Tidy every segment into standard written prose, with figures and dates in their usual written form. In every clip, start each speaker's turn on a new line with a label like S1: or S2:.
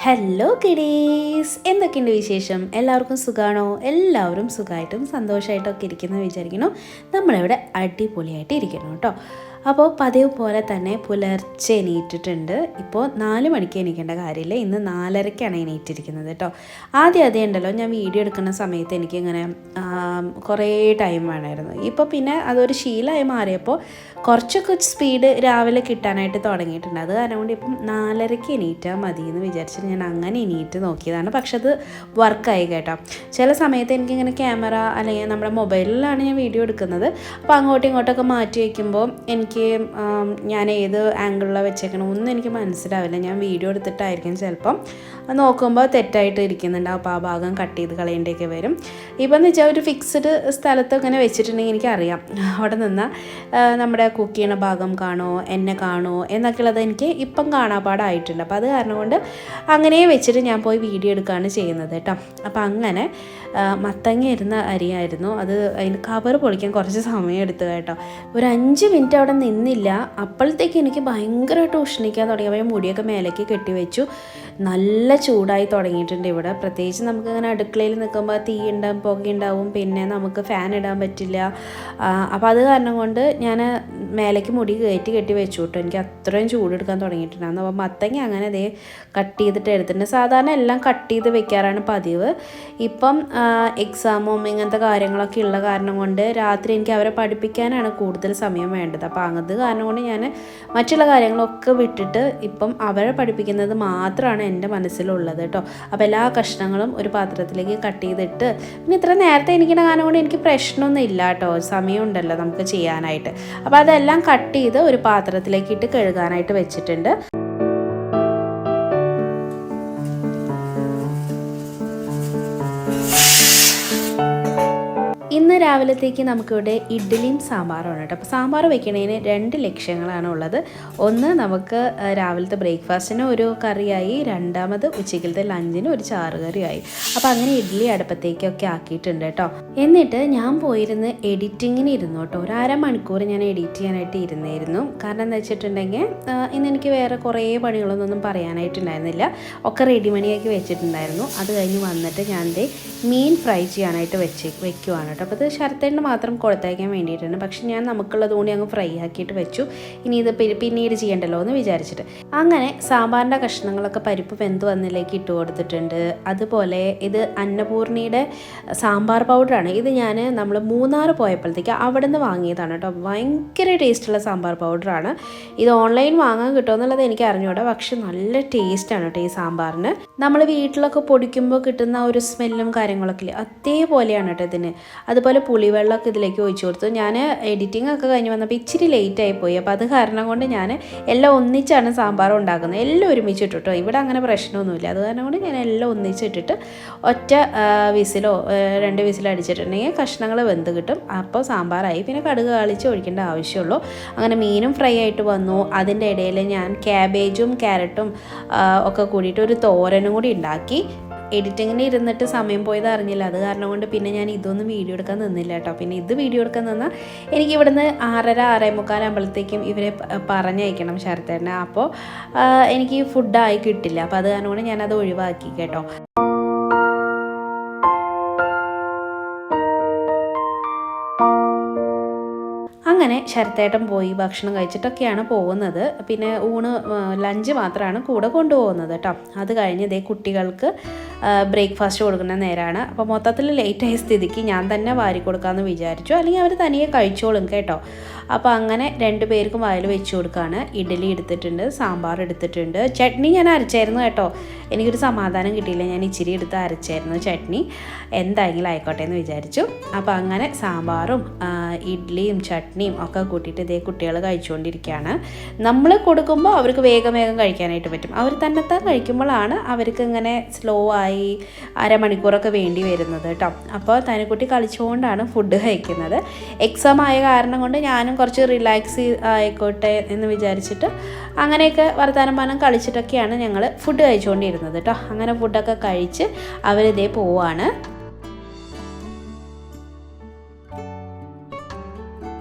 S1: Hello kiddies, എന്തൊക്കെയുണ്ട് വിശേഷം? എല്ലാവർക്കും സുഖമാണോ? എല്ലാവരും സുഖമായിട്ടും സന്തോഷമായിട്ടൊക്കെ ഇരിക്കുന്നു വിചാരിക്കുന്നു. നമ്മളിവിടെ അടിപൊളിയായിട്ട് ഇരിക്കണം കേട്ടോ. അപ്പോൾ പതിവ് പോലെ തന്നെ പുലർച്ചെ എണീറ്റിട്ടുണ്ട്. ഇപ്പോൾ 4 മണിക്ക് എണീക്കേണ്ട കാര്യമില്ല, ഇന്ന് 4:30ക്കാണ് എണീറ്റിരിക്കുന്നത് കേട്ടോ. ആദ്യം ഉണ്ടല്ലോ, ഞാൻ വീഡിയോ എടുക്കുന്ന സമയത്ത് എനിക്കിങ്ങനെ കുറേ ടൈം വേണമായിരുന്നു. ഇപ്പോൾ പിന്നെ അതൊരു ശീലമായി മാറിയപ്പോൾ കുറച്ചൊക്കെ സ്പീഡ് രാവിലെ കിട്ടാനായിട്ട് തുടങ്ങിയിട്ടുണ്ട്. അത് കാരണം കൊണ്ട് ഇപ്പം 4:30ക്ക് എണീറ്റാൽ മതി എന്ന് വിചാരിച്ചിട്ട് ഞാൻ അങ്ങനെ എണീറ്റ് നോക്കിയതാണ്. പക്ഷെ അത് വർക്കായി കേട്ടോ. ചില സമയത്ത് എനിക്കിങ്ങനെ ക്യാമറ അല്ലെങ്കിൽ നമ്മുടെ മൊബൈലിലാണ് ഞാൻ വീഡിയോ എടുക്കുന്നത്. അപ്പോൾ അങ്ങോട്ടും ഇങ്ങോട്ടൊക്കെ മാറ്റി വയ്ക്കുമ്പോൾ ഞാൻ ഏത് ആംഗിളിലാണ് വെച്ചേക്കണം ഒന്നും എനിക്ക് മനസ്സിലാവില്ല. ഞാൻ വീഡിയോ എടുത്തിട്ടായിരിക്കും ചിലപ്പം നോക്കുമ്പോൾ തെറ്റായിട്ട് ഇരിക്കുന്നുണ്ടാവും. അപ്പോൾ ആ ഭാഗം കട്ട് ചെയ്ത് കളയേണ്ടിയൊക്കെ വരും. ഇപ്പം എന്ന് വെച്ചാൽ ഒരു ഫിക്സ്ഡ് സ്ഥലത്ത് ഇങ്ങനെ വെച്ചിട്ടുണ്ടെങ്കിൽ എനിക്കറിയാം അവിടെ നിന്ന് നമ്മുടെ കുക്ക് ചെയ്യണ ഭാഗം കാണോ എന്നെ കാണോ എന്നൊക്കെയുള്ളത് എനിക്ക് ഇപ്പം കാണാപ്പാടായിട്ടുണ്ട്. അപ്പോൾ അത് കാരണം കൊണ്ട് അങ്ങനെ വെച്ചിട്ട് ഞാൻ പോയി വീഡിയോ എടുക്കുകയാണ് ചെയ്യുന്നത് കേട്ടോ. അപ്പോൾ അങ്ങനെ മത്തങ്ങ ഇരുന്ന അരിയായിരുന്നു. അത് അതിന് കവർ പൊളിക്കാൻ കുറച്ച് സമയം എടുത്തു കേട്ടോ. ഒരു 5 മിനിറ്റ് അവിടെ നിന്നില്ല. അപ്പോഴത്തേക്ക് എനിക്ക് ഭയങ്കരമായിട്ട് ഉഷ്ണിക്കാൻ തുടങ്ങി. അപ്പോൾ മുടിയൊക്കെ മേലേക്ക് കെട്ടിവെച്ചു. നല്ല ചൂടായി തുടങ്ങിയിട്ടുണ്ട് ഇവിടെ. പ്രത്യേകിച്ച് നമുക്കിങ്ങനെ അടുക്കളയിൽ നിൽക്കുമ്പോൾ തീ ഉണ്ടാവും, പുകയുണ്ടാവും, പിന്നെ നമുക്ക് ഫാൻ ഇടാൻ പറ്റില്ല. അപ്പോൾ അത് കാരണം കൊണ്ട് ഞാൻ മേലേക്ക് മുടി കെട്ടി വെച്ചു കേട്ടോ. എനിക്ക് അത്രയും ചൂടെടുക്കാൻ തുടങ്ങിയിട്ടുണ്ടായിരുന്നു. അപ്പോൾ മത്തങ്ങ അങ്ങനെ അതേ കട്ട് ചെയ്തിട്ട് എടുത്തിട്ടുണ്ട്. സാധാരണ എല്ലാം കട്ട് ചെയ്ത് വെക്കാറാണ് പതിവ്. ഇപ്പം എക്സാമും ഇങ്ങനത്തെ കാര്യങ്ങളൊക്കെ ഉള്ള കാരണം കൊണ്ട് രാത്രി എനിക്ക് അവരെ പഠിപ്പിക്കാനാണ് കൂടുതൽ സമയം വേണ്ടത്. അപ്പോൾ അത് കാരണം കൊണ്ട് ഞാൻ മറ്റുള്ള കാര്യങ്ങളൊക്കെ വിട്ടിട്ട് ഇപ്പം അവരെ പഠിപ്പിക്കുന്നത് മാത്രമാണ് എൻ്റെ മനസ്സിലുള്ളത് കേട്ടോ. അപ്പോൾ എല്ലാ കഷ്ണങ്ങളും ഒരു പാത്രത്തിലേക്ക് കട്ട് ചെയ്തിട്ട്, പിന്നെ ഇത്ര നേരത്തെ എനിക്കിൻ്റെ കാരണം കൊണ്ട് എനിക്ക് പ്രശ്നമൊന്നും ഇല്ല കേട്ടോ. സമയമുണ്ടല്ലോ നമുക്ക് ചെയ്യാനായിട്ട്. അപ്പോൾ അതെല്ലാം കട്ട് ചെയ്ത് ഒരു പാത്രത്തിലേക്ക് ഇട്ട് കഴുകാനായിട്ട് വെച്ചിട്ടുണ്ട്. ഇന്ന് രാവിലത്തേക്ക് നമുക്കിവിടെ ഇഡ്ഡലിയും സാമ്പാറുമാണ് കേട്ടോ. അപ്പോൾ സാമ്പാർ വെക്കണതിന് 2 ലക്ഷ്യങ്ങളാണ് ഉള്ളത്. ഒന്ന്, നമുക്ക് രാവിലത്തെ ബ്രേക്ക്ഫാസ്റ്റിന് ഒരു കറിയായി, രണ്ടാമത് ഉച്ചയ്ക്കലത്തെ ലഞ്ചിന് ഒരു ചാറ് കറിയായി. അപ്പോൾ അങ്ങനെ ഇഡ്ഡലി അടുപ്പത്തേക്കൊക്കെ ആക്കിയിട്ടുണ്ട് കേട്ടോ. എന്നിട്ട് ഞാൻ പോയിരുന്ന് എഡിറ്റിങ്ങിന് ഇരുന്നു കേട്ടോ. ഒരു 1/2 മണിക്കൂർ ഞാൻ എഡിറ്റ് ചെയ്യാനായിട്ട് ഇരുന്നായിരുന്നു. കാരണം എന്താ വെച്ചിട്ടുണ്ടെങ്കിൽ ഇന്ന് എനിക്ക് വേറെ കുറേ പണികളൊന്നും പറയാനായിട്ടുണ്ടായിരുന്നില്ല. ഒക്കെ റെഡിമണിയാക്കി വെച്ചിട്ടുണ്ടായിരുന്നു. അത് കഴിഞ്ഞ് വന്നിട്ട് ഞാൻ മീൻ ഫ്രൈ ചെയ്യാനായിട്ട് വെക്കുവാണ് കേട്ടോ. അപ്പോൾ അത് ശരത്തേന് മാത്രം കൊടുത്തയക്കാൻ വേണ്ടിയിട്ടാണ്. പക്ഷെ ഞാൻ നമുക്കുള്ളത് കൊണ്ട് അങ്ങ് ഫ്രൈ ആക്കിയിട്ട് വെച്ചു. ഇനി ഇത് പിന്നീട് ചെയ്യണ്ടല്ലോ എന്ന് വിചാരിച്ചിട്ട് അങ്ങനെ സാമ്പാറിൻ്റെ കഷ്ണങ്ങളൊക്കെ പരിപ്പ് വെന്ത് വന്നിലേക്ക് ഇട്ട് കൊടുത്തിട്ടുണ്ട്. അതുപോലെ ഇത് അന്നപൂർണിയുടെ സാമ്പാർ പൗഡറാണ്. ഇത് നമ്മൾ മൂന്നാർ പോയപ്പോഴത്തേക്ക് അവിടെ നിന്ന് വാങ്ങിയതാണ് കേട്ടോ. ഭയങ്കര ടേസ്റ്റുള്ള സാമ്പാർ പൗഡറാണ്. ഇത് ഓൺലൈൻ വാങ്ങാൻ കിട്ടുമെന്നുള്ളത് എനിക്ക് അറിഞ്ഞൂടാ. പക്ഷെ നല്ല ടേസ്റ്റാണ് കേട്ടോ ഈ സാമ്പാറിന്. നമ്മൾ വീട്ടിലൊക്കെ പൊടിക്കുമ്പോൾ കിട്ടുന്ന ഒരു സ്മെല്ലും കാര്യങ്ങളൊക്കെ ഇല്ലേ, അതേപോലെയാണ് കേട്ടോ ഇതിന്. അതുപോലെ പുളിവെള്ളമൊക്കെ ഇതിലേക്ക് ഒഴിച്ചു കൊടുത്തു. ഞാൻ എഡിറ്റിംഗ് ഒക്കെ കഴിഞ്ഞ് വന്നപ്പോൾ ഇച്ചിരി ലേറ്റായി പോയി. അപ്പോൾ അത് കാരണം കൊണ്ട് ഞാൻ എല്ലാം ഒന്നിച്ചാണ് സാമ്പാർ ഉണ്ടാക്കുന്നത്. എല്ലാം ഒരുമിച്ചിട്ടു കേട്ടോ. ഇവിടെ അങ്ങനെ പ്രശ്നമൊന്നുമില്ല. അത് കാരണം കൊണ്ട് ഞാൻ എല്ലാം ഒന്നിച്ചിട്ടിട്ട് ഒറ്റ വിസിലോ 2 വിസിലോ അടിച്ചിട്ടുണ്ടെങ്കിൽ കഷ്ണങ്ങൾ വെന്ത് കിട്ടും. അപ്പോൾ സാമ്പാറായി. പിന്നെ കടുക് കാളിച്ച് ഒഴിക്കേണ്ട ആവശ്യമുള്ളൂ. അങ്ങനെ മീനും ഫ്രൈ ആയിട്ട് വന്നു. അതിൻ്റെ ഇടയിൽ ഞാൻ ക്യാബേജും ക്യാരറ്റും ഒക്കെ കൂടിയിട്ട് ഒരു തോരനും കൂടി ഉണ്ടാക്കി. എഡിറ്റിങ്ങിന് ഇരുന്നിട്ട് സമയം പോയത് അറിഞ്ഞില്ല. അത് കാരണം കൊണ്ട് പിന്നെ ഞാൻ ഇതൊന്നും വീഡിയോ എടുക്കാൻ നിന്നില്ല കേട്ടോ. പിന്നെ ഇത് വീഡിയോ എടുക്കാൻ നിന്നാൽ എനിക്ക് ഇവിടുന്ന് 6:30 6:45 ആകുമ്പോഴത്തേക്കും ഇവരെ പറഞ്ഞയക്കണം ശരത്തേനെ. അപ്പോൾ എനിക്ക് ഫുഡായി കിട്ടില്ല. അപ്പോൾ അത് കാരണം കൊണ്ട് ഞാനത് ഒഴിവാക്കി കേട്ടോ. അങ്ങനെ ശരത്തേട്ടൻ പോയി ഭക്ഷണം കഴിച്ചിട്ടൊക്കെയാണ് പോകുന്നത്. പിന്നെ ലഞ്ച് മാത്രമാണ് കൂടെ കൊണ്ടുപോകുന്നത് കേട്ടോ. അത് കഴിഞ്ഞ് കുട്ടികൾക്ക് ബ്രേക്ക്ഫാസ്റ്റ് കൊടുക്കുന്ന നേരമാണ്. അപ്പോൾ മൊത്തത്തിൽ ലേറ്റായ സ്ഥിതിക്ക് ഞാൻ തന്നെ വാരി കൊടുക്കാമെന്ന് വിചാരിച്ചു. അല്ലെങ്കിൽ അവർ തനിയെ കഴിച്ചോളും കേട്ടോ. അപ്പോൾ അങ്ങനെ 2 പേർക്കും വായിൽ വെച്ച് കൊടുക്കുകയാണ്. ഇഡ്ഡലി എടുത്തിട്ടുണ്ട്, സാമ്പാർ എടുത്തിട്ടുണ്ട്, ചട്നി ഞാൻ അരച്ചായിരുന്നു കേട്ടോ. എനിക്കൊരു സമാധാനം കിട്ടിയില്ല. ഞാൻ ഇച്ചിരി എടുത്ത് അരച്ചായിരുന്നു ചട്നി. എന്തായെങ്കിലും ആയിക്കോട്ടെ എന്ന് വിചാരിച്ചു. അപ്പോൾ അങ്ങനെ സാമ്പാറും ഇഡ്ഡലിയും ചട്നിയും ഒക്കെ കൂട്ടിയിട്ട് കുട്ടികൾ കഴിച്ചുകൊണ്ടിരിക്കുകയാണ്. നമ്മൾ കൊടുക്കുമ്പോൾ അവർക്ക് വേഗം കഴിക്കാനായിട്ട് പറ്റും. അവർ തന്നെത്താൻ കഴിക്കുമ്പോഴാണ് അവർക്ക് ഇങ്ങനെ സ്ലോ ആയി 1/2 മണിക്കൂറൊക്കെ വേണ്ടി വരുന്നത് കേട്ടോ. അപ്പോൾ തനിക്കുട്ടി കളിച്ചുകൊണ്ടാണ് ഫുഡ് കഴിക്കുന്നത്. എക്സാം ആയ കാരണം കൊണ്ട് ഞാനും കുറച്ച് റിലാക്സ് ആയിക്കോട്ടെ എന്ന് വിചാരിച്ചിട്ട് അങ്ങനെയൊക്കെ വർത്തമാനം കളിച്ചിട്ടൊക്കെയാണ് ഞങ്ങൾ ഫുഡ് കഴിച്ചുകൊണ്ടിരുന്നത് കേട്ടോ. അങ്ങനെ ഫുഡൊക്കെ കഴിച്ച് അവരിതേ പോവാണ്.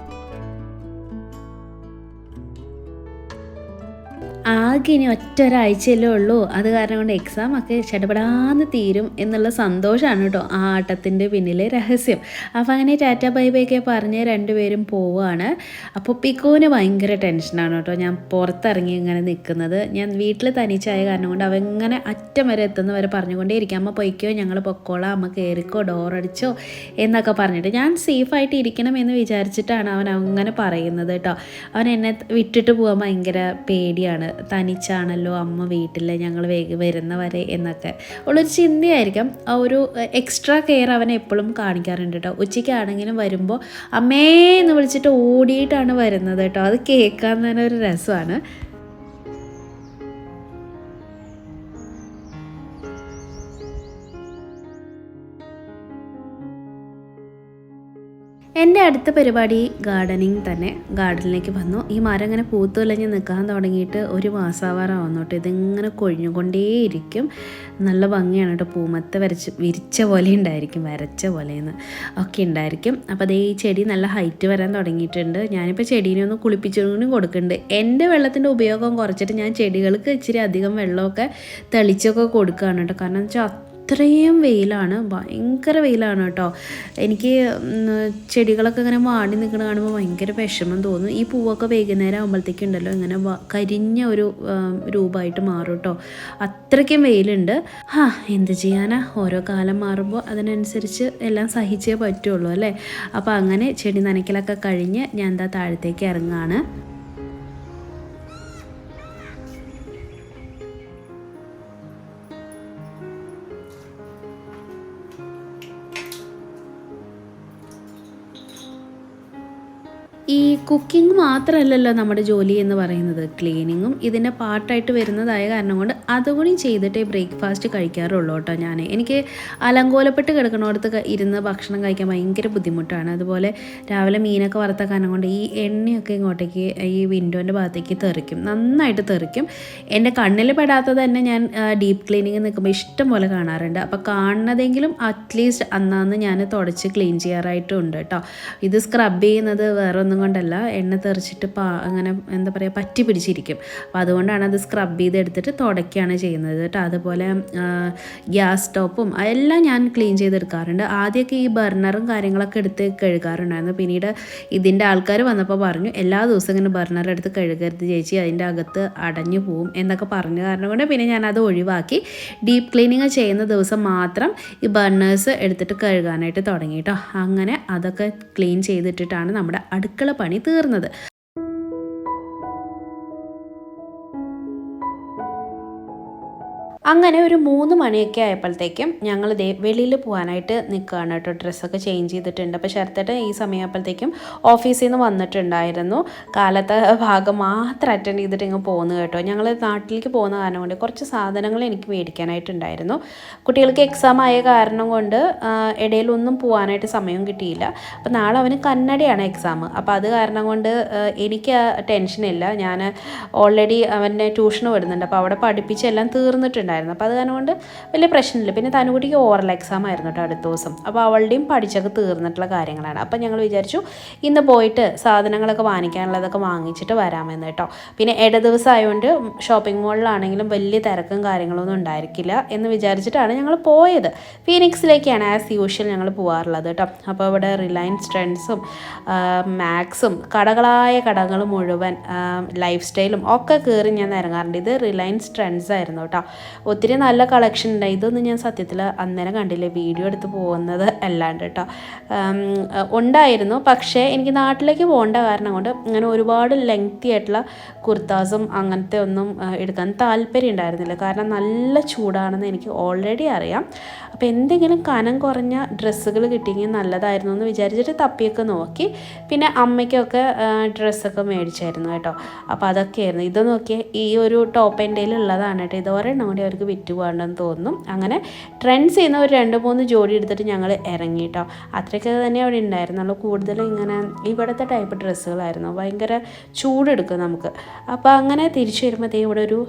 S1: ആകെ ഇനി ഒറ്റ ഒരാഴ്ചയല്ലേ ഉള്ളൂ, അത് കാരണം കൊണ്ട് എക്സാം ഒക്കെ ചടപടാന്ന് തീരും എന്നുള്ള സന്തോഷമാണ് കേട്ടോ ആ ആട്ടത്തിൻ്റെ പിന്നിലെ രഹസ്യം. അപ്പോൾ അങ്ങനെ ടാറ്റ ബൈ ബൈ ഒക്കെ പറഞ്ഞ് രണ്ടുപേരും പോവുകയാണ്. അപ്പോൾ പിക്കുവിന് ഭയങ്കര ടെൻഷനാണ് കേട്ടോ ഞാൻ പുറത്തിറങ്ങി ഇങ്ങനെ നിൽക്കുന്നത്. ഞാൻ വീട്ടിൽ തനിച്ചായ കാരണം കൊണ്ട് അവൻ ഇങ്ങനെ അറ്റം വരെ എത്തുന്നവരെ പറഞ്ഞുകൊണ്ടേ ഇരിക്കും, അമ്മ പൊയ്ക്കോ, ഞങ്ങൾ പൊക്കോളാം, അമ്മ കയറിക്കോ, ഡോറടിച്ചോ എന്നൊക്കെ പറഞ്ഞിട്ട്. ഞാൻ സേഫായിട്ട് ഇരിക്കണം എന്ന് വിചാരിച്ചിട്ടാണ് അവൻ അങ്ങനെ പറയുന്നത് കേട്ടോ. അവൻ എന്നെ വിട്ടിട്ട് പോകാൻ ഭയങ്കര പേടിയാണ്, തനിച്ചാണല്ലോ അമ്മ വീട്ടിൽ, ഞങ്ങൾ വരുന്നവരെ എന്നൊക്കെ ഉള്ളൊരു ചിന്തയായിരിക്കും. ആ ഒരു എക്സ്ട്രാ കെയർ അവൻ എപ്പോഴും കാണിക്കാറുണ്ട് കേട്ടോ. ഉച്ചയ്ക്കാണെങ്കിലും വരുമ്പോൾ അമ്മേ എന്ന് വിളിച്ചിട്ട് ഓടിയിട്ടാണ് വരുന്നത് കേട്ടോ. അത് കേൾക്കാൻ തന്നെ ഒരു രസമാണ്. എൻ്റെ അടുത്ത പരിപാടി ഗാർഡനിങ് തന്നെ. ഗാർഡനിലേക്ക് വന്നു. ഈ മരം ഇങ്ങനെ പൂത്തുലഞ്ഞ് നിൽക്കാൻ തുടങ്ങിയിട്ട് ഒരു മാസാവാറാവുന്നു കേട്ടോ. ഇതിങ്ങനെ കൊഴിഞ്ഞുകൊണ്ടേയിരിക്കും. നല്ല ഭംഗിയാണ് കേട്ടോ. പൂമത്ത വിരിച്ച പോലെ ഉണ്ടായിരിക്കും, വരച്ച പോലെയെന്ന് ഒക്കെ ഉണ്ടായിരിക്കും. അപ്പോൾ അതേ ഈ ചെടി നല്ല ഹൈറ്റ് വരാൻ തുടങ്ങിയിട്ടുണ്ട്. ഞാനിപ്പോൾ ചെടീനെ ഒന്ന് കുളിപ്പിച്ചുകൊണ്ടും കൊടുക്കുന്നുണ്ട്. എൻ്റെ വെള്ളത്തിൻ്റെ ഉപയോഗം കുറച്ചിട്ട് ഞാൻ ചെടികൾക്ക് ഇച്ചിരി അധികം വെള്ളമൊക്കെ തെളിച്ചൊക്കെ കൊടുക്കുകയാണ് കേട്ടോ. കാരണം എന്ന് വെച്ചാൽ അത്രയും വെയിലാണ്, ഭയങ്കര വെയിലാണ് കേട്ടോ. എനിക്ക് ചെടികളൊക്കെ ഇങ്ങനെ വാടി നിൽക്കുന്നത് കാണുമ്പോൾ ഭയങ്കര വിഷമം തോന്നും. ഈ പൂവൊക്കെ വൈകുന്നേരം ആകുമ്പോഴത്തേക്കും ഉണ്ടല്ലോ ഇങ്ങനെ കരിഞ്ഞ ഒരു രൂപമായിട്ട് മാറും കേട്ടോ. അത്രയ്ക്കും വെയിലുണ്ട്. എന്ത് ചെയ്യാനാ, ഓരോ കാലം മാറുമ്പോൾ അതിനനുസരിച്ച് എല്ലാം സഹിച്ചേ പറ്റുള്ളൂ അല്ലേ. അപ്പോൾ അങ്ങനെ ചെടി നനയ്ക്കലൊക്കെ കഴിഞ്ഞ് ഞാൻ എന്താ താഴത്തേക്ക് ഇറങ്ങുകയാണ്. ഈ കുക്കിംഗ് മാത്രമല്ലല്ലോ നമ്മുടെ ജോലി എന്ന് പറയുന്നത്, ക്ലീനിങ്ങും ഇതിൻ്റെ പാർട്ടായിട്ട് വരുന്നതായ കാരണം കൊണ്ട് അതുകൂടി ചെയ്തിട്ടേ ബ്രേക്ക്ഫാസ്റ്റ് കഴിക്കാറുള്ളൂ കേട്ടോ. എനിക്ക് അലങ്കോലപ്പെട്ട് കിടക്കണോടത്ത് ഇരുന്ന് ഭക്ഷണം കഴിക്കാൻ ഭയങ്കര ബുദ്ധിമുട്ടാണ്. അതുപോലെ രാവിലെ മീനൊക്കെ വറുത്ത കാരണം കൊണ്ട് ഈ എണ്ണയൊക്കെ ഇങ്ങോട്ടേക്ക് ഈ വിൻഡോൻ്റെ ഭാഗത്തേക്ക് തെറിക്കും, നന്നായിട്ട് തെറിക്കും. എൻ്റെ കണ്ണിൽ പെടാത്തത് തന്നെ ഞാൻ ഡീപ്പ് ക്ലീനിങ് നിൽക്കുമ്പോൾ ഇഷ്ടം പോലെ കാണാറുണ്ട്. അപ്പോൾ കാണുന്നതെങ്കിലും അറ്റ്ലീസ്റ്റ് അന്നാന്ന് ഞാൻ തുടച്ച് ക്ലീൻ ചെയ്യാറായിട്ടും ഉണ്ട് കേട്ടോ. ഇത് സ്ക്രബ് ചെയ്യുന്നത് വേറെ ഒന്നും കൊണ്ടല്ല, എണ്ണ തെറിച്ചിട്ട് അങ്ങനെ എന്താ പറയുക പറ്റി പിടിച്ചിരിക്കും. അപ്പോൾ അതുകൊണ്ടാണ് അത് സ്ക്രബ് ചെയ്തെടുത്തിട്ട് തുടയ്ക്കുകയാണ് ചെയ്യുന്നത് കേട്ടോ. അതുപോലെ ഗ്യാസ് സ്റ്റോപ്പും എല്ലാം ഞാൻ ക്ലീൻ ചെയ്തെടുക്കാറുണ്ട്. ആദ്യമൊക്കെ ഈ ബർണറും കാര്യങ്ങളൊക്കെ എടുത്ത് കഴുകാറുണ്ടായിരുന്നു. പിന്നീട് ഇതിൻ്റെ ആൾക്കാർ വന്നപ്പോൾ പറഞ്ഞു എല്ലാ ദിവസവും ഇങ്ങനെ ബർണർ എടുത്ത് കഴുകരുത് ചേച്ചി, അതിൻ്റെ അകത്ത് അടഞ്ഞു പോവും എന്നൊക്കെ പറഞ്ഞ കാരണം കൊണ്ട് പിന്നെ ഞാനത് ഒഴിവാക്കി ഡീപ്പ് ക്ലീനിങ് ചെയ്യുന്ന ദിവസം മാത്രം ഈ ബർണേഴ്സ് എടുത്തിട്ട് കഴുകാനായിട്ട് തുടങ്ങി കേട്ടോ. അങ്ങനെ അതൊക്കെ ക്ലീൻ ചെയ്തിട്ടിട്ടാണ് നമ്മുടെ അടുക്കള പണി തീർന്നത്. അങ്ങനെ ഒരു 3 മണിയൊക്കെ ആയപ്പോഴത്തേക്കും ഞങ്ങൾ വെളിയിൽ പോകാനായിട്ട് നിൽക്കുകയാണ് കേട്ടോ. ഡ്രസ്സൊക്കെ ചേഞ്ച് ചെയ്തിട്ടുണ്ട്. അപ്പോൾ ശരത്തേട്ടൻ ഈ സമയമായപ്പോഴത്തേക്കും ഓഫീസിൽ നിന്ന് വന്നിട്ടുണ്ടായിരുന്നു. കാലത്തെ ഭാഗം മാത്രം അറ്റൻഡ് ചെയ്തിട്ട് ഇങ്ങ് പോകുന്നു കേട്ടോ. ഞങ്ങൾ നാട്ടിലേക്ക് പോകുന്ന കാരണം കൊണ്ട് കുറച്ച് സാധനങ്ങൾ എനിക്ക് മേടിക്കാനായിട്ടുണ്ടായിരുന്നു. കുട്ടികൾക്ക് എക്സാം ആയ കാരണം കൊണ്ട് ഇടയിലൊന്നും പോകാനായിട്ട് സമയം കിട്ടിയില്ല. അപ്പോൾ നാളെ അവന് കന്നഡയാണ് എക്സാം. അപ്പോൾ അത് കാരണം കൊണ്ട് എനിക്ക് ടെൻഷനില്ല. ഞാൻ ഓൾറെഡി അവനെ ട്യൂഷന് വിടുന്നുണ്ട്. അപ്പോൾ അവിടെ പഠിപ്പിച്ചെല്ലാം തീർന്നിട്ടുണ്ടായിരുന്നു. അപ്പോൾ അത് കാരണം കൊണ്ട് വലിയ പ്രശ്നമില്ല. പിന്നെ തനുകുട്ടിക്ക് ഓറൽ എക്സാം ആയിരുന്നു കേട്ടോ അടുത്ത ദിവസം. അപ്പോൾ അവളുടെയും പഠിച്ചൊക്കെ തീർന്നിട്ടുള്ള കാര്യങ്ങളാണ്. അപ്പോൾ ഞങ്ങൾ വിചാരിച്ചു ഇന്ന് പോയിട്ട് സാധനങ്ങളൊക്കെ വാങ്ങിക്കാനുള്ളതൊക്കെ വാങ്ങിച്ചിട്ട് വരാമെന്ന് കേട്ടോ. പിന്നെ ഇട ദിവസം ആയതുകൊണ്ട് ഷോപ്പിംഗ് മോളിലാണെങ്കിലും വലിയ തിരക്കും കാര്യങ്ങളൊന്നും ഉണ്ടായിരിക്കില്ല എന്ന് വിചാരിച്ചിട്ടാണ് ഞങ്ങൾ പോയത്. ഫീനിക്സിലേക്കാണ് ആസ് യൂഷ്വൽ ഞങ്ങൾ പോകാറുള്ളത് കേട്ടോ. അപ്പോൾ ഇവിടെ റിലയൻസ് ട്രെൻഡ്സും മാക്സും കടകളായ കടകൾ മുഴുവൻ ലൈഫ് സ്റ്റൈലും ഒക്കെ കയറി ഞാൻ ഇറങ്ങാറുണ്ട്. ഇത് റിലയൻസ് ട്രെൻഡ്സ് ആയിരുന്നു കേട്ടോ. ഒത്തിരി നല്ല കളക്ഷൻ ഉണ്ട്. ഇതൊന്നും ഞാൻ സത്യത്തിൽ അന്നേരം കണ്ടില്ലേ, വീഡിയോ എടുത്ത് പോകുന്നത് അല്ലാണ്ട് കേട്ടോ. ഉണ്ടായിരുന്നു, പക്ഷേ എനിക്ക് നാട്ടിലേക്ക് പോകേണ്ട കാരണം കൊണ്ട് ഇങ്ങനെ ഒരുപാട് ലെങ്തി ആയിട്ടുള്ള കുർത്താസും അങ്ങനത്തെ ഒന്നും എടുക്കാൻ താല്പര്യം ഉണ്ടായിരുന്നില്ല. കാരണം നല്ല ചൂടാണെന്ന് എനിക്ക് ഓൾറെഡി അറിയാം. അപ്പോൾ എന്തെങ്കിലും കനം കുറഞ്ഞ ഡ്രസ്സുകൾ കിട്ടിയെങ്കിൽ നല്ലതായിരുന്നു എന്ന് വിചാരിച്ചിട്ട് തപ്പിയൊക്കെ നോക്കി. പിന്നെ അമ്മയ്ക്കൊക്കെ ഡ്രസ്സൊക്കെ മേടിച്ചായിരുന്നു കേട്ടോ. അപ്പോൾ അതൊക്കെയായിരുന്നു. ഇത് നോക്കിയാൽ ഈ ഒരു ടോപ്പ് എൻ്റെ ഉള്ളതാണ് കേട്ടോ. ഇത് ഒരെണ്ണം കൂടി അവർക്ക് വിറ്റ് പോകണ്ടെന്ന് തോന്നുന്നു. അങ്ങനെ ട്രെൻഡ്സ് ചെയ്യുന്ന ഒരു 2-3 ജോഡി എടുത്തിട്ട് ഞങ്ങൾ ഇറങ്ങി കേട്ടോ. അത്രയ്ക്ക് തന്നെ അവിടെ ഉണ്ടായിരുന്നുള്ളൂ. കൂടുതലും ഇങ്ങനെ ഇവിടുത്തെ ടൈപ്പ് ഡ്രസ്സുകളായിരുന്നു. ഭയങ്കര ചൂടെടുക്കും നമുക്ക്. അപ്പോൾ അങ്ങനെ തിരിച്ചു വരുമ്പോഴത്തേ ഇവിടെ ഒരു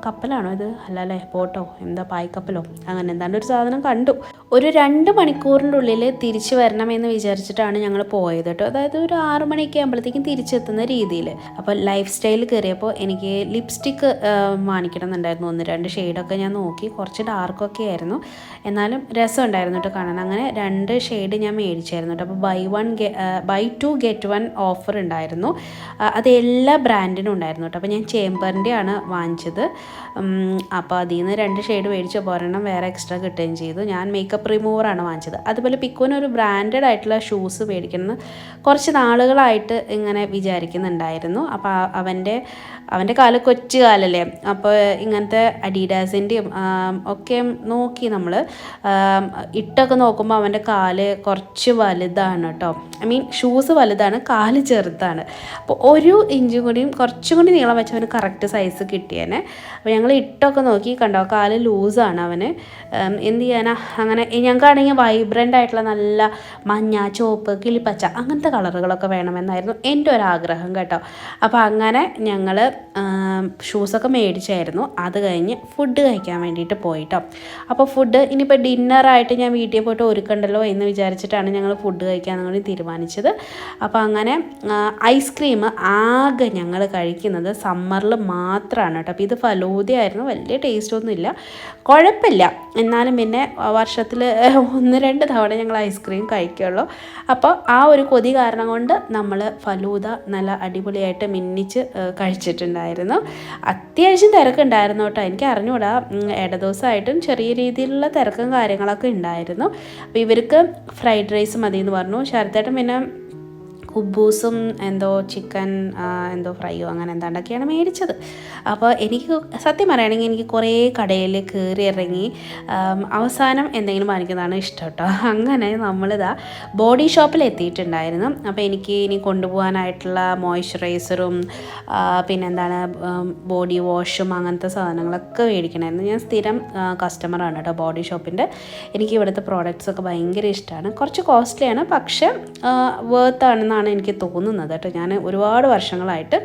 S1: കപ്പലാണോ ഇത്, അല്ലല്ലേ ബോട്ടോ എന്താ പായ്ക്കപ്പലോ അങ്ങനെ എന്താണ്ട് ഒരു സാധനം കണ്ടു. ഒരു 2 മണിക്കൂറിൻ്റെ ഉള്ളിൽ തിരിച്ചു വരണമെന്ന് വിചാരിച്ചിട്ടാണ് ഞങ്ങൾ പോയത് കേട്ടോ. അതായത് ഒരു 6 മണിയൊക്കെ ആകുമ്പോഴത്തേക്കും തിരിച്ചെത്തുന്ന രീതിയിൽ. അപ്പോൾ ലൈഫ് സ്റ്റൈൽ കയറിയപ്പോൾ എനിക്ക് ലിപ്സ്റ്റിക്ക് വാങ്ങിക്കണം എന്നുണ്ടായിരുന്നു. 1-2 ഷെയ്ഡൊക്കെ ഞാൻ നോക്കി. കുറച്ച് ഡാർക്കൊക്കെ ആയിരുന്നു, എന്നാലും രസം ഉണ്ടായിരുന്നു കേട്ടോ കാണാൻ. അങ്ങനെ 2 ഷെയ്ഡ് ഞാൻ മേടിച്ചായിരുന്നു കേട്ടോ. അപ്പോൾ ബൈ 2 ഗെറ്റ് 1 ഓഫർ ഉണ്ടായിരുന്നു. അത് എല്ലാ ബ്രാൻഡിനും ഉണ്ടായിരുന്നു കേട്ടോ. അപ്പോൾ ഞാൻ ചേംബറിൻ്റെയാണ് വാങ്ങിച്ചത്. അപ്പോൾ അതിൽ നിന്ന് 2 ഷെയ്ഡ് മേടിച്ചപ്പോൾ ഒരെണ്ണം വേറെ എക്സ്ട്രാ കിട്ടുകയും ചെയ്തു. ഞാൻ മേക്കപ്പ് റിമൂവറാണ് വാങ്ങിച്ചത്. അതുപോലെ പിക്കുവിന് ഒരു ബ്രാൻഡഡ് ആയിട്ടുള്ള ഷൂസ് മേടിക്കണം കുറച്ച് നാളുകളായിട്ട് ഇങ്ങനെ വിചാരിക്കുന്നുണ്ടായിരുന്നു. അപ്പോൾ അവൻ്റെ കാല് കൊച്ചു കാലല്ലേ, അപ്പോൾ ഇങ്ങനത്തെ അഡീഡാസിൻ്റെയും ഒക്കെ നോക്കി നമ്മൾ ഇട്ടൊക്കെ നോക്കുമ്പോൾ അവൻ്റെ കാല് കുറച്ച് വലുതാണ് കേട്ടോ. ഷൂസ് വലുതാണ്, കാല് ചെറുതാണ്. അപ്പോൾ 1 ഇഞ്ചും കൂടിയും കുറച്ചും കൂടി നീളം വെച്ച് അവന് കറക്റ്റ് സൈസ് കിട്ടിയേനെ. അപ്പോൾ ഞങ്ങൾ ഇട്ടൊക്കെ നോക്കി, കണ്ടോ കാല് ലൂസാണ് അവന്. എന്ത് ചെയ്യാനാ, അങ്ങനെ ഞങ്ങൾക്കാണെങ്കിൽ വൈബ്രൻ്റ് ആയിട്ടുള്ള നല്ല മഞ്ഞ, ചുവപ്പ്, കിളിപ്പച്ച അങ്ങനത്തെ കളറുകളൊക്കെ വേണമെന്നായിരുന്നു എൻ്റെ ഒരാഗ്രഹം കേട്ടോ. അപ്പോൾ അങ്ങനെ ഞങ്ങൾ ഷൂസൊക്കെ മേടിച്ചായിരുന്നു. അത് കഴിഞ്ഞ് ഫുഡ് കഴിക്കാൻ വേണ്ടിയിട്ട് പോയിട്ടോ. അപ്പോൾ ഫുഡ് ഇനിയിപ്പോൾ ഡിന്നറായിട്ട് ഞാൻ വീട്ടിൽ പോയിട്ട് ഒരുക്കണ്ടല്ലോ എന്ന് വിചാരിച്ചിട്ടാണ് ഞങ്ങൾ ഫുഡ് കഴിക്കാൻ കൂടി തീരുമാനിച്ചത്. അപ്പോൾ അങ്ങനെ ഐസ്ക്രീം ആകെ ഞങ്ങൾ കഴിക്കുന്നത് സമ്മറിൽ മാത്രമാണ് കേട്ടോ. അപ്പോൾ ഇത് ഫലൂദയായിരുന്നു, വലിയ ടേസ്റ്റൊന്നുമില്ല, കുഴപ്പമില്ല. എന്നാലും പിന്നെ വർഷത്തിൽ 1-2 തവണ ഞങ്ങൾ ഐസ്ക്രീം കഴിക്കുള്ളൂ. അപ്പോൾ ആ ഒരു കൊതി കാരണം കൊണ്ട് നമ്മൾ ഫലൂദ നല്ല അടിപൊളിയായിട്ട് മിന്നിച്ച് കഴിച്ചിട്ടുണ്ടായിരുന്നു. അത്യാവശ്യം തിരക്കുണ്ടായിരുന്നു കേട്ടോ. എനിക്ക് അറിഞ്ഞുകൂടാ, ഇടദിവസമായിട്ടും ചെറിയ രീതിയിലുള്ള തിരക്കും കാര്യങ്ങളൊക്കെ ഉണ്ടായിരുന്നു. അപ്പോൾ ഇവർക്ക് ഫ്രൈഡ് റൈസ് മതി എന്ന് പറഞ്ഞു. ശരത്തേട്ടൻ പിന്നെ കുബൂസും എന്തോ ചിക്കൻ എന്തോ ഫ്രൈയോ അങ്ങനെ എന്താണ്ടൊക്കെയാണ് മേടിച്ചത്. അപ്പോൾ എനിക്ക് സത്യം പറയുകയാണെങ്കിൽ എനിക്ക് കുറേ കടയിൽ കയറി ഇറങ്ങി അവസാനം എന്തെങ്കിലും വാങ്ങിക്കുന്നതാണ് ഇഷ്ടം കേട്ടോ. അങ്ങനെ നമ്മളിതാ ബോഡി ഷോപ്പിൽ എത്തിയിട്ടുണ്ടായിരുന്നു. അപ്പോൾ എനിക്ക് ഇനി കൊണ്ടുപോകാനായിട്ടുള്ള മോയ്സ്ചറൈസറും പിന്നെന്താണ് ബോഡി വാഷും അങ്ങനത്തെ സാധനങ്ങളൊക്കെ മേടിക്കണമായിരുന്നു. ഞാൻ സ്ഥിരം കസ്റ്റമറാണ് കേട്ടോ ബോഡി ഷോപ്പിൻ്റെ. എനിക്ക് ഇവിടുത്തെ പ്രോഡക്റ്റ്സൊക്കെ ഭയങ്കര ഇഷ്ടമാണ്. കുറച്ച് കോസ്റ്റ്ലിയാണ്, പക്ഷേ വേർത്താണെന്നാണ് എനിക്ക് തോന്നുന്നത് കേട്ടോ. ഞാൻ ഒരുപാട് വർഷങ്ങളായിട്ട്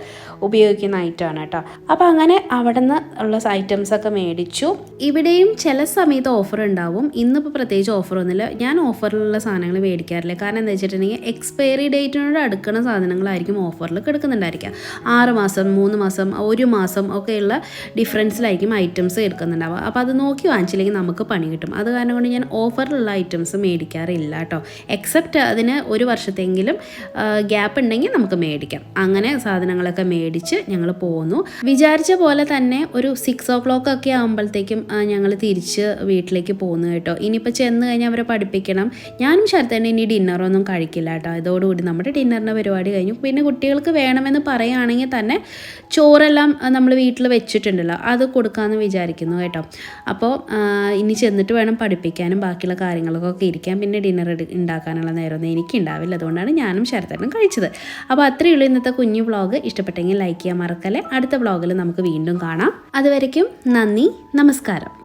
S1: ഉപയോഗിക്കുന്ന ഐറ്റമാണ് കേട്ടോ. അപ്പോൾ അങ്ങനെ അവിടെ നിന്ന് ഉള്ള ഐറ്റംസൊക്കെ മേടിച്ചു. ഇവിടെയും ചില സമയത്ത് ഓഫർ ഉണ്ടാവും. ഇന്നിപ്പോൾ പ്രത്യേകിച്ച് ഓഫറൊന്നുമില്ല. ഞാൻ ഓഫറിലുള്ള സാധനങ്ങൾ മേടിക്കാറില്ല. കാരണം എന്താ വെച്ചിട്ടുണ്ടെങ്കിൽ എക്സ്പയറി ഡേറ്റിനോട് അടുക്കുന്ന സാധനങ്ങളായിരിക്കും ഓഫറിൽ കിടക്കുന്നുണ്ടായിരിക്കുക. 6 മാസം, 3 മാസം, 1 മാസം ഒക്കെയുള്ള ഡിഫറൻസിലായിരിക്കും ഐറ്റംസ് എടുക്കുന്നുണ്ടാവുക. അപ്പോൾ അത് നോക്കി വാങ്ങിച്ചില്ലെങ്കിൽ നമുക്ക് പണി കിട്ടും. അത് കാരണം കൊണ്ട് ഞാൻ ഓഫറിലുള്ള ഐറ്റംസ് മേടിക്കാറില്ല കേട്ടോ. എക്സെപ്റ്റ് അതിന് 1 വർഷത്തെങ്കിലും ഗ്യാപ്പ് ഉണ്ടെങ്കിൽ നമുക്ക് മേടിക്കാം. അങ്ങനെ സാധനങ്ങളൊക്കെ മേടിച്ച് ഞങ്ങൾ പോന്നു. വിചാരിച്ച പോലെ തന്നെ ഒരു 6 o'clock ഒക്കെ ആകുമ്പോഴത്തേക്കും ഞങ്ങൾ തിരിച്ച് വീട്ടിലേക്ക് പോന്നു കേട്ടോ. ഇനിയിപ്പോൾ ചെന്ന് കഴിഞ്ഞാൽ അവരെ പഠിപ്പിക്കണം. ഞാനും ശരത്തേട്ടൻ ഇനി ഡിന്നറൊന്നും കഴിക്കില്ല കേട്ടോ. ഇതോടുകൂടി നമ്മുടെ ഡിന്നറിൻ്റെ പരിപാടി കഴിഞ്ഞു. പിന്നെ കുട്ടികൾക്ക് വേണമെന്ന് പറയുകയാണെങ്കിൽ തന്നെ ചോറെല്ലാം നമ്മൾ വീട്ടിൽ വെച്ചിട്ടുണ്ടല്ലോ, അത് കൊടുക്കാമെന്ന് വിചാരിക്കുന്നു കേട്ടോ. അപ്പോൾ ഇനി ചെന്നിട്ട് വേണം പഠിപ്പിക്കാനും ബാക്കിയുള്ള കാര്യങ്ങളൊക്കെ ഇരിക്കാൻ. പിന്നെ ഡിന്നർ ഉണ്ടാക്കാനുള്ള നേരമൊന്നും എനിക്കുണ്ടാവില്ല. അതുകൊണ്ടാണ് ഞാനും ശരത്തേട്ടനും കഴിച്ചത്. അപ്പോൾ അത്രയേ ഉള്ളൂ ഇന്നത്തെ കുഞ്ഞു വ്ളോഗ്. ഇഷ്ടപ്പെട്ടെങ്കിൽ ലൈക്ക് ചെയ്യാൻ മറക്കല്ലേ. അടുത്ത വ്ളോഗിൽ നമുക്ക് വീണ്ടും കാണാം. അതുവരയ്ക്കും നന്ദി, നമസ്കാരം.